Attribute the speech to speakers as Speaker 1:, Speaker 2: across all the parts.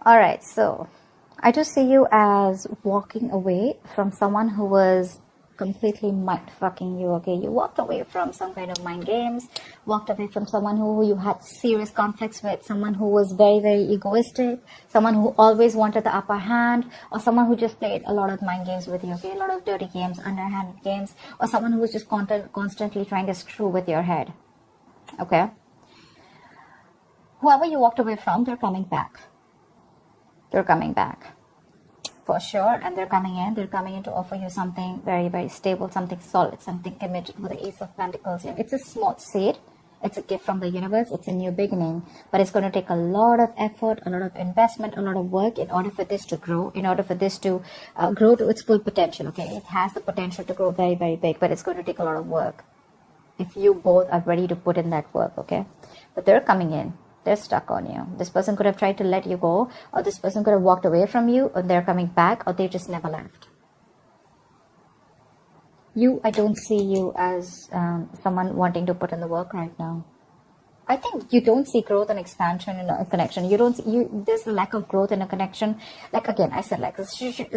Speaker 1: Alright, so I just see you as walking away from someone who was completely mind fucking you, okay? You walked away from some kind of mind games, walked away from someone who you had serious conflicts with, someone who was very, very egoistic, someone who always wanted the upper hand, or someone who just played a lot of mind games with you, okay? A lot of dirty games, underhanded games, or someone who was just constantly trying to screw with your head, okay? Whoever you walked away from, they're coming back. They're coming back. For sure, and they're coming in to offer you something very, very stable, something solid, something committed with the Ace of Pentacles here. It's a small seed, it's a gift from the universe, it's a new beginning, but it's going to take a lot of effort, a lot of investment, a lot of work in order for this to grow, in order for this to grow to its full potential, okay? It has the potential to grow very, very big, but it's going to take a lot of work if you both are ready to put in that work, okay? But they're coming in. They're stuck on you. This person could have tried to let you go, or this person could have walked away from you, or they're coming back, or they just never left. I don't see you as someone wanting to put in the work right now. I think you don't see growth and expansion in a connection. There's a lack of growth in a connection. Like again, I said, like a situation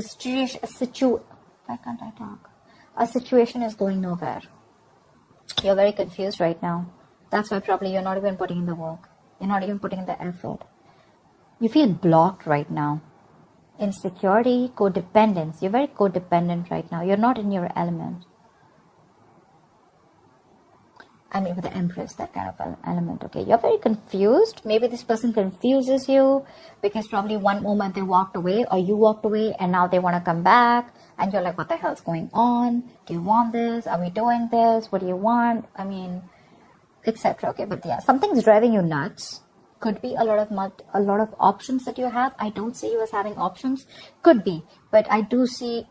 Speaker 1: is going nowhere. You're very confused right now. That's why probably you're not even putting in the work. You're not even putting in the effort. You feel blocked right now. Insecurity, codependence. You're very codependent right now. You're not in your element. I mean, with the Empress, that kind of element, okay? You're very confused. Maybe this person confuses you because probably one moment they walked away or you walked away and now they want to come back. And you're like, what the hell's going on? Do you want this? Are we doing this? What do you want? I mean, etc. Okay, but yeah, something's driving you nuts. Could be a lot of options that you have. I don't see you as having options. Could be, but I do see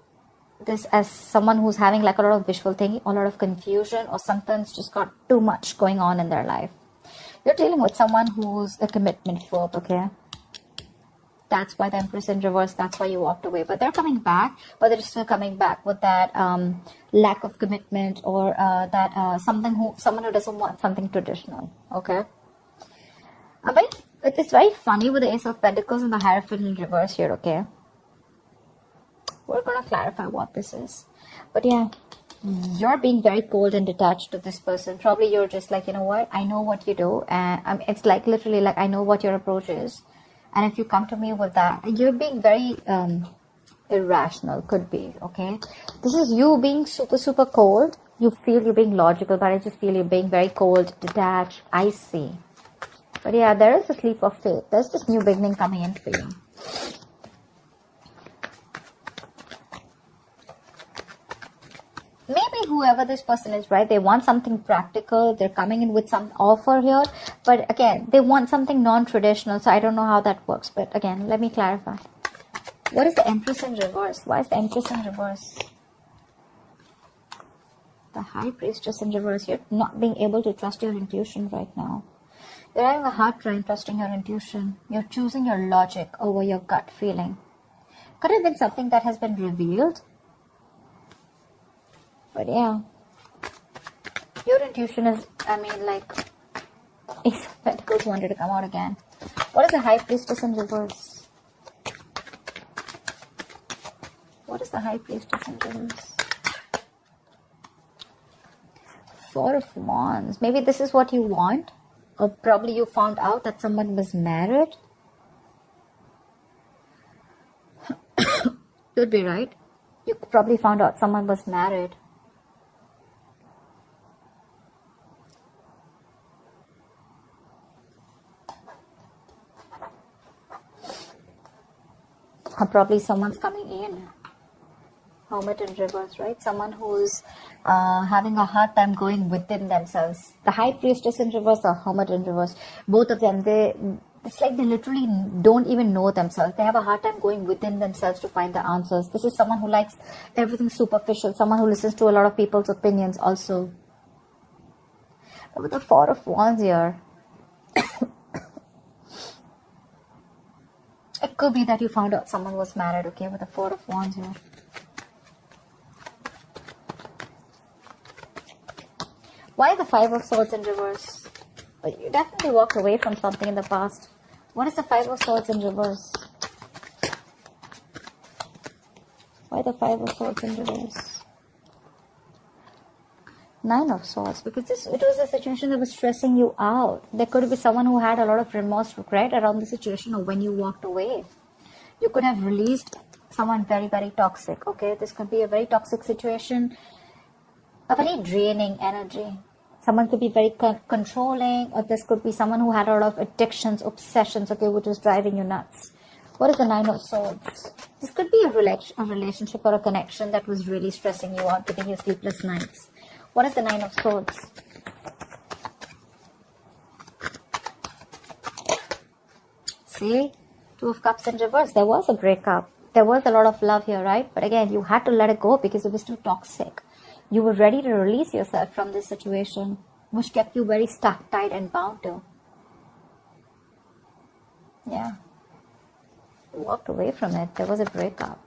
Speaker 1: this as someone who's having like a lot of visual thinking, a lot of confusion, or something's just got too much going on in their life. You're dealing with someone who's a commitment phobe, okay? That's why the Empress in reverse, that's why you walked away. But they're coming back, but they're still coming back with that lack of commitment, or someone who doesn't want something traditional, okay? But it's very funny with the Ace of Pentacles and the Hierophant in reverse here, okay? We're going to clarify what this is. But yeah, you're being very cold and detached to this person. Probably you're just like, you know what? I know what you do. And it's like literally like, I know what your approach is. And if you come to me with that, you're being very irrational, could be, okay? This is you being super, super cold. You feel you're being logical, but I just feel you're being very cold, detached, icy. But yeah, there is a leap of faith. There's this new beginning coming in for you. Maybe whoever this person is, right, they want something practical. They're coming in with some offer here. But again, they want something non-traditional. So I don't know how that works. But again, let me clarify. What is the Empress in reverse? Why is the Empress in reverse? The High Priestess in reverse. You're not being able to trust your intuition right now. You're having a hard time trusting your intuition. You're choosing your logic over your gut feeling. Could have been something that has been revealed. But yeah, your intuition is, I mean, like, Ace of Pentacles wanted to come out again. What is the High Priestess in reverse? What is the High Priestess in reverse? Four of Wands. Maybe this is what you want. Or probably you found out that someone was married. Could be, right? You probably found out someone was married. Probably someone's coming in. Hermit in reverse, right? Someone who's having a hard time going within themselves. The High Priestess in reverse, the Hermit in reverse. Both of them, it's like they literally don't even know themselves. They have a hard time going within themselves to find the answers. This is someone who likes everything superficial. Someone who listens to a lot of people's opinions also. But with the Four of Wands here, it could be that you found out someone was married, okay, with the Four of Wands here. Why the Five of Swords in reverse? You definitely walked away from something in the past. What is the Five of Swords in reverse? Why the Five of Swords in reverse? Nine of Swords, because it was a situation that was stressing you out. There could be someone who had a lot of remorse, regret around the situation or when you walked away. You could have released someone very, very toxic, okay? This could be a very toxic situation, a very draining energy. Someone could be very controlling, or this could be someone who had a lot of addictions, obsessions, okay, which was driving you nuts. What is the Nine of Swords? This could be a relationship or a connection that was really stressing you out, giving you sleepless nights. What is the Nine of Swords? See? Two of Cups in reverse. There was a breakup. There was a lot of love here, right? But again, you had to let it go because it was too toxic. You were ready to release yourself from this situation, which kept you very stuck, tight, and bound to. Yeah. You walked away from it. There was a breakup.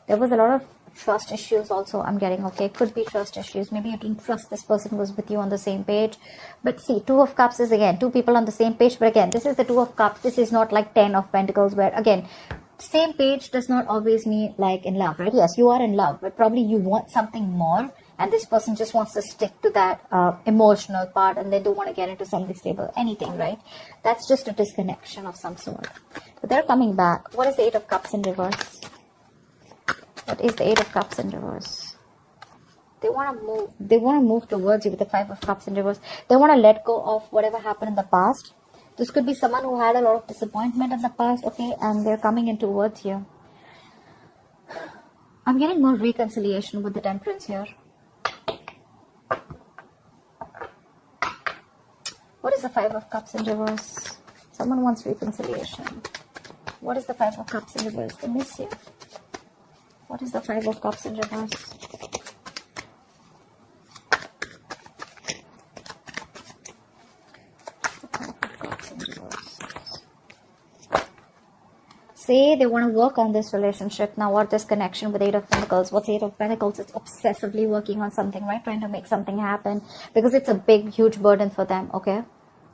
Speaker 1: There was a lot of trust issues also, I'm getting, okay? Could be trust issues. Maybe you didn't trust this person who was with you on the same page. But see, Two of Cups is, again, two people on the same page. But again, this is the Two of Cups. This is not like 10 of Pentacles where, again, same page does not always mean like in love, right? Yes, you are in love, but probably you want something more. And this person just wants to stick to that emotional part, and they don't want to get into something stable, anything, right? That's just a disconnection of some sort. But they're coming back. What is the Eight of Cups in reverse? What is the Eight of Cups in reverse? They want to move. They want to move towards you with the Five of Cups in reverse. They want to let go of whatever happened in the past. This could be someone who had a lot of disappointment in the past, okay? And they're coming in towards you. I'm getting more reconciliation with the Temperance here. What is the Five of Cups in reverse? Someone wants reconciliation. What is the Five of Cups in reverse? They miss you. What is the Five of Cups in reverse? Say they want to work on this relationship now, or this connection with Eight of Pentacles. What's Eight of Pentacles? It's obsessively working on something, right? Trying to make something happen because it's a big, huge burden for them, okay?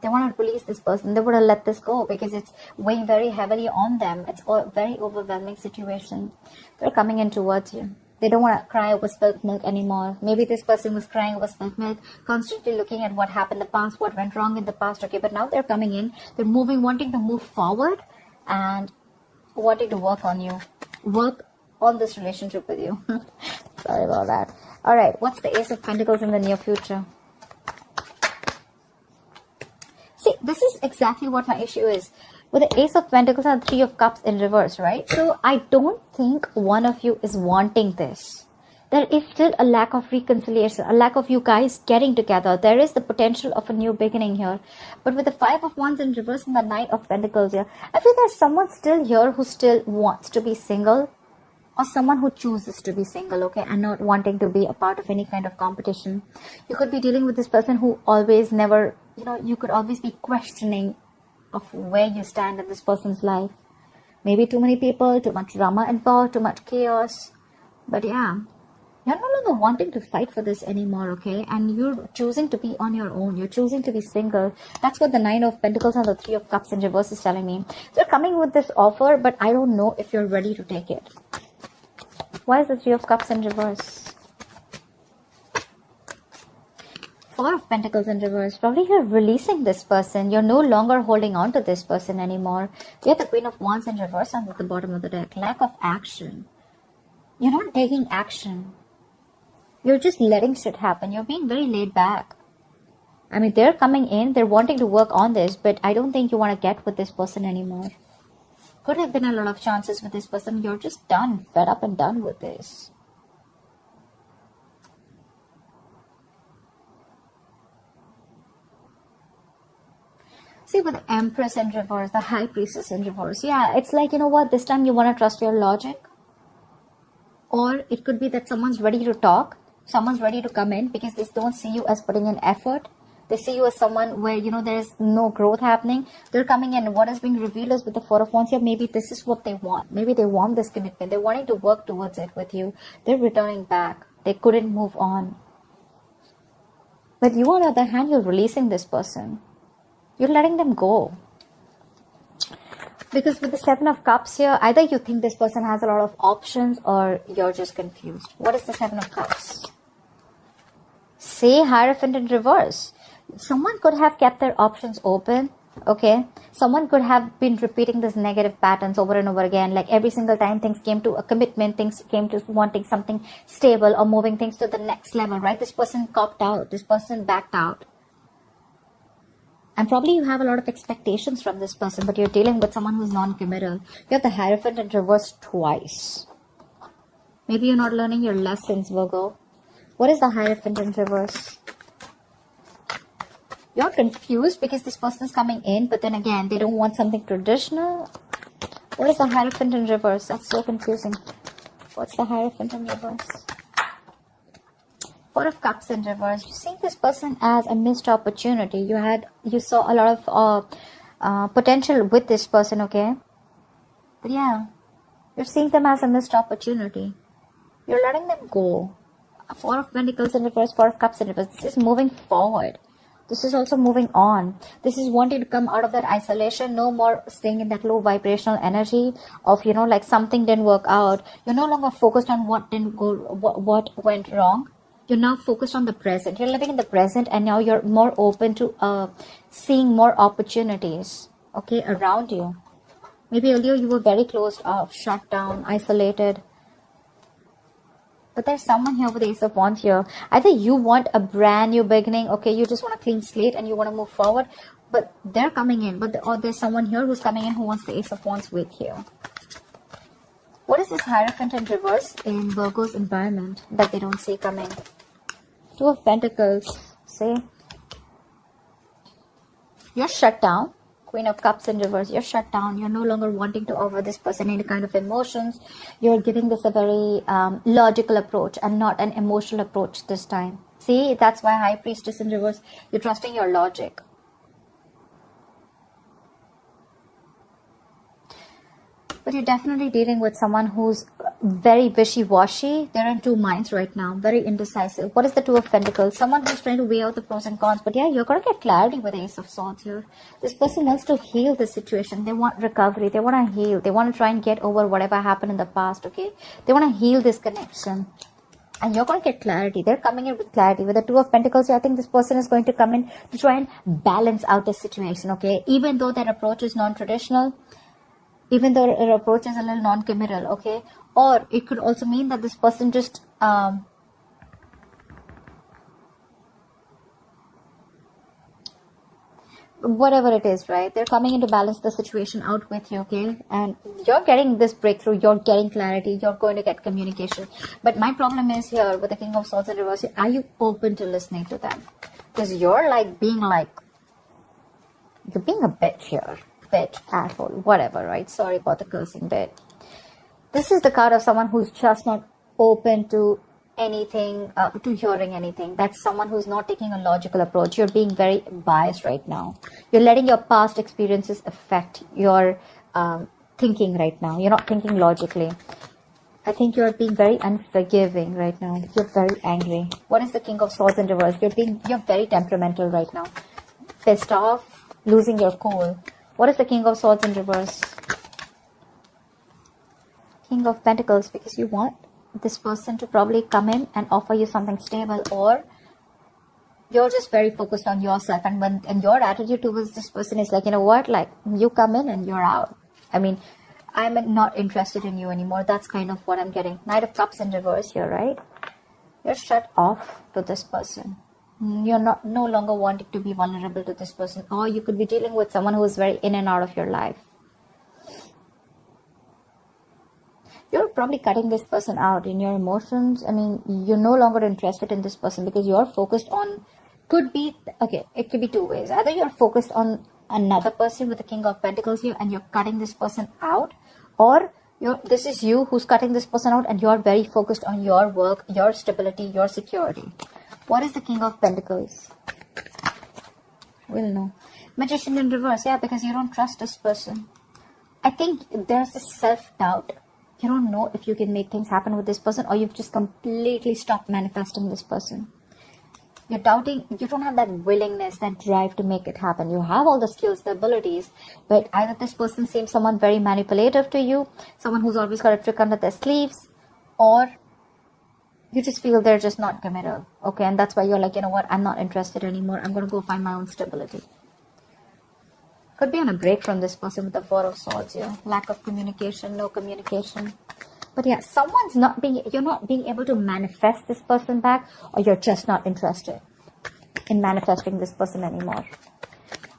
Speaker 1: They want to release this person. They want to let this go because it's weighing very heavily on them. It's a very overwhelming situation. They're coming in towards you. They don't want to cry over spilt milk anymore. Maybe this person was crying over spilt milk, constantly looking at what happened in the past, what went wrong in the past, okay? But now they're coming in. They're moving, wanting to move forward and wanting to work on you. Work on this relationship with you. Sorry about that. All right. What's the Ace of Pentacles in the near future? See, this is exactly what my issue is. With the Ace of Pentacles and Three of Cups in reverse, right? So I don't think one of you is wanting this. There is still a lack of reconciliation, a lack of you guys getting together. There is the potential of a new beginning here. But with the Five of Wands in reverse and the Knight of Pentacles here, I feel there's someone still here who still wants to be single, or someone who chooses to be single, okay, and not wanting to be a part of any kind of competition. You could be dealing with this person who always never, you could always be questioning of where you stand in this person's life. Maybe too many people, too much drama involved, too much chaos. But yeah, you're no longer wanting to fight for this anymore, okay? And you're choosing to be on your own. You're choosing to be single. That's what the Nine of Pentacles and the Three of Cups in reverse is telling me. So you're coming with this offer, but I don't know if you're ready to take it. Why is the Three of Cups in reverse? Four of Pentacles in reverse. Probably you're releasing this person. You're no longer holding on to this person anymore. We have the Queen of Wands in reverse and at the bottom of the deck. Lack of action. You're not taking action. You're just letting shit happen. You're being very laid back. I mean, they're coming in. They're wanting to work on this. But I don't think you want to get with this person anymore. Could have been a lot of chances with this person. You're just done. Fed up and done with this. See, with the Empress in reverse, the High Priestess in reverse. Yeah, it's like, you know what? This time you want to trust your logic. Or it could be that someone's ready to talk. Someone's ready to come in because they don't see you as putting in effort. They see you as someone where, there's no growth happening. They're coming in. What is being revealed is with the Four of Wands here, maybe this is what they want. Maybe they want this commitment. They're wanting to work towards it with you. They're returning back. They couldn't move on. But you, on the other hand, you're releasing this person. You're letting them go. Because with the Seven of Cups here, either you think this person has a lot of options or you're just confused. What is the Seven of Cups? Say Hierophant in reverse. Someone could have kept their options open. Okay, someone could have been repeating this negative patterns over and over again. Like every single time things came to a commitment, things came to wanting something stable or moving things to the next level, right? This person copped out. This person backed out. And probably you have a lot of expectations from this person, but you're dealing with someone who's non-committal. You have the Hierophant in reverse twice. Maybe you're not learning your lessons, Virgo. What is the Hierophant in reverse? You're confused because this person is coming in, but then again, they don't want something traditional. What is the Hierophant in reverse? That's so confusing. What's the Hierophant in reverse? Four of Cups in reverse. You're seeing this person as a missed opportunity. You saw a lot of potential with this person, okay? But yeah, you're seeing them as a missed opportunity. You're letting them go. Four of Pentacles in reverse, Four of Cups in reverse. This is moving forward. This is also moving on. This is wanting to come out of that isolation. No more staying in that low vibrational energy of, like something didn't work out. You're no longer focused on what didn't go, what went wrong. You're now focused on the present. You're living in the present, and now you're more open to seeing more opportunities, okay, around you. Maybe earlier you were very closed off, shut down, isolated. But there's someone here with the Ace of Wands here. Either you want a brand new beginning, okay, you just want a clean slate and you want to move forward, but they're coming in. Or there's someone here who's coming in who wants the Ace of Wands with you. What is this Hierophant in reverse in Virgo's environment that they don't see coming? Two of Pentacles. Say, you're shut down. Queen of Cups in reverse. You're shut down. You're no longer wanting to offer this person any kind of emotions. You're giving this a very logical approach and not an emotional approach this time. See, that's why High Priestess in reverse. You're trusting your logic. But you're definitely dealing with someone who's very wishy-washy. They're in two minds right now. Very indecisive. What is the Two of Pentacles? Someone who's trying to weigh out the pros and cons. But yeah, you're going to get clarity with the Ace of Swords here. This person wants to heal the situation. They want recovery. They want to heal. They want to try and get over whatever happened in the past, okay? They want to heal this connection. And you're going to get clarity. They're coming in with clarity. With the Two of Pentacles, I think this person is going to come in to try and balance out the situation, okay? Even though their approach is non-traditional, even though their approach is a little non-committal, okay? Or it could also mean that this person just whatever it is, right? They're coming in to balance the situation out with you, okay? And you're getting this breakthrough, you're getting clarity, you're going to get communication. But my problem is here with the King of Swords in reverse, are you open to listening to them? Because you're being a bitch here. Bitch, asshole, whatever, right? Sorry about the cursing bit. This is the card of someone who's just not open to anything, to hearing anything. That's someone who's not taking a logical approach. You're being very biased right now. You're letting your past experiences affect your thinking right now. You're not thinking logically. I think you're being very unforgiving right now. You're very angry. What is the King of Swords in reverse? You're very temperamental right now. Pissed off, losing your cool. What is the King of Swords in reverse? King of Pentacles, because you want this person to probably come in and offer you something stable, or you're just very focused on yourself, and your attitude towards this person is like, you know what, like, you come in and you're out. I mean, I'm not interested in you anymore. That's kind of what I'm getting. Knight of Cups in reverse here, right? You're shut off to this person. You're no longer wanting to be vulnerable to this person, or you could be dealing with someone who is very in and out of your life. You're probably cutting this person out in your emotions. I mean, you're no longer interested in this person because you're focused on, it could be two ways. Either you're focused on another person with the King of Pentacles here and you're cutting this person out, or this is you who's cutting this person out and you're very focused on your work, your stability, your security. What is the King of Pentacles? We'll know. Magician in reverse. Yeah, because you don't trust this person. I think there's this self-doubt. You don't know if you can make things happen with this person, or you've just completely stopped manifesting this person. You're doubting, you don't have that willingness, that drive to make it happen. You have all the skills, the abilities, but either this person seems someone very manipulative to you, someone who's always got a trick under their sleeves, or you just feel they're just not committed. Okay, and that's why you're like, you know what, I'm not interested anymore. I'm going to go find my own stability. Could be on a break from this person with the Four of Swords here. Lack of communication, no communication. But yeah, you're not being able to manifest this person back, or you're just not interested in manifesting this person anymore.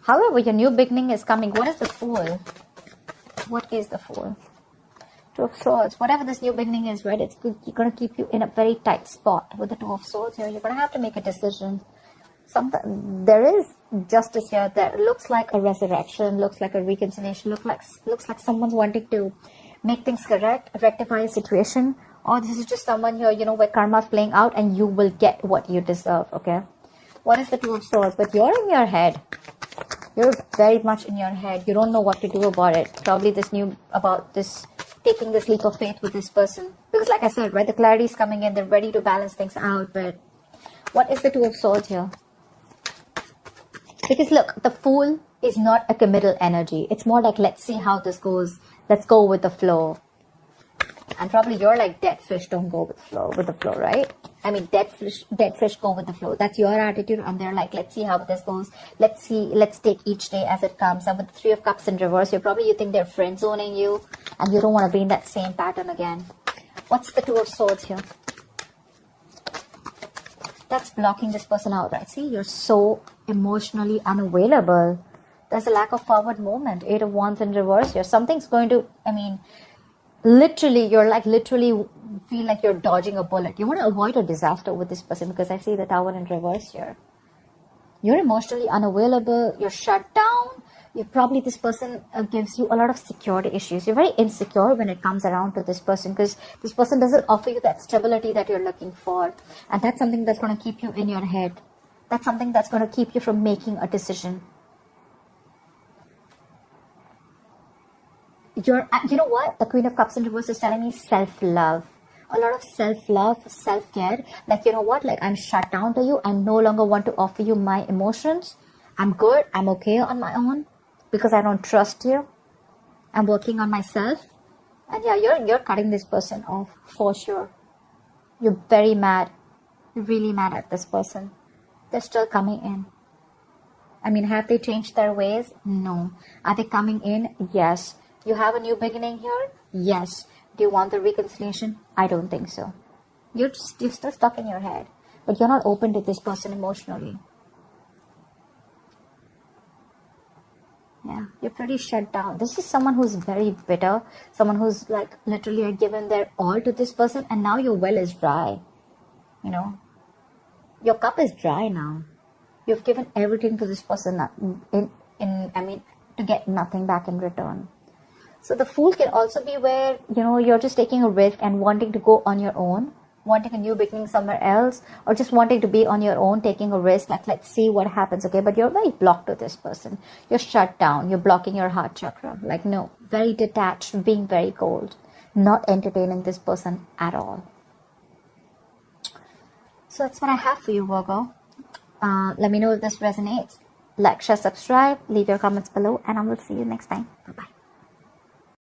Speaker 1: However, your new beginning is coming. What is the Fool? What is the Fool? Two of Swords. Whatever this new beginning is, right? It's going to keep you in a very tight spot with the Two of Swords here. You're going to have to make a decision. There is justice here. That looks like a resurrection, looks like a reconciliation, looks like someone's wanting to make things correct, rectify a situation, or this is just someone here, you know, where karma is playing out and you will get what you deserve. Okay, what is the Two of Swords? But you're in your head. You're very much in your head. You don't know what to do about it. Probably taking this leap of faith with this person, because like I said, right, the clarity is coming in. They're ready to balance things out. But what is the Two of Swords here? Because look, the Fool is not a committal energy. It's more like, let's see how this goes. Let's go with the flow. And probably you're like, dead fish don't go with the flow, right? I mean, dead fish go with the flow. That's your attitude. And they're like, let's see how this goes. Let's take each day as it comes. And with the Three of Cups in reverse, you think they're friend zoning you, and you don't want to be in that same pattern again. What's the Two of Swords here? That's blocking this person out, right? See, you're so emotionally unavailable. There's a lack of forward movement. Eight of Wands in reverse here. Something's going to, I mean, literally feel like you're dodging a bullet. You want to avoid a disaster with this person, because I see the Tower in reverse here. You're emotionally unavailable. You're shut down. This person gives you a lot of security issues. You're very insecure when it comes around to this person, because this person doesn't offer you that stability that you're looking for. And that's something that's going to keep you in your head. That's something that's going to keep you from making a decision. You know what? The Queen of Cups in reverse is telling me self-love. A lot of self-love, self-care. Like, you know what? Like, I'm shut down to you. I no longer want to offer you my emotions. I'm good. I'm okay on my own, because I don't trust you. I'm working on myself. And yeah, you're cutting this person off for sure. You're very mad. You're really mad at this person. They're still coming in. I mean, have they changed their ways? No. Are they coming in? Yes. You have a new beginning here? Yes. Do you want the reconciliation? I don't think so. You're still stuck in your head. But you're not open to this person emotionally. Yeah, you're pretty shut down. This is someone who's very bitter. Someone who's like literally given their all to this person, and now your well is dry. You know, your cup is dry now. You've given everything to this person to get nothing back in return. So the Fool can also be where, you know, you're just taking a risk and wanting to go on your own, wanting a new beginning somewhere else, or just wanting to be on your own, taking a risk, like, let's see what happens, okay? But you're very blocked to this person. You're shut down. You're blocking your heart chakra. Like, no, very detached, being very cold, not entertaining this person at all. So that's what I have for you, Virgo. Let me know if this resonates. Like, share, subscribe, leave your comments below, and I will see you next time. Bye-bye.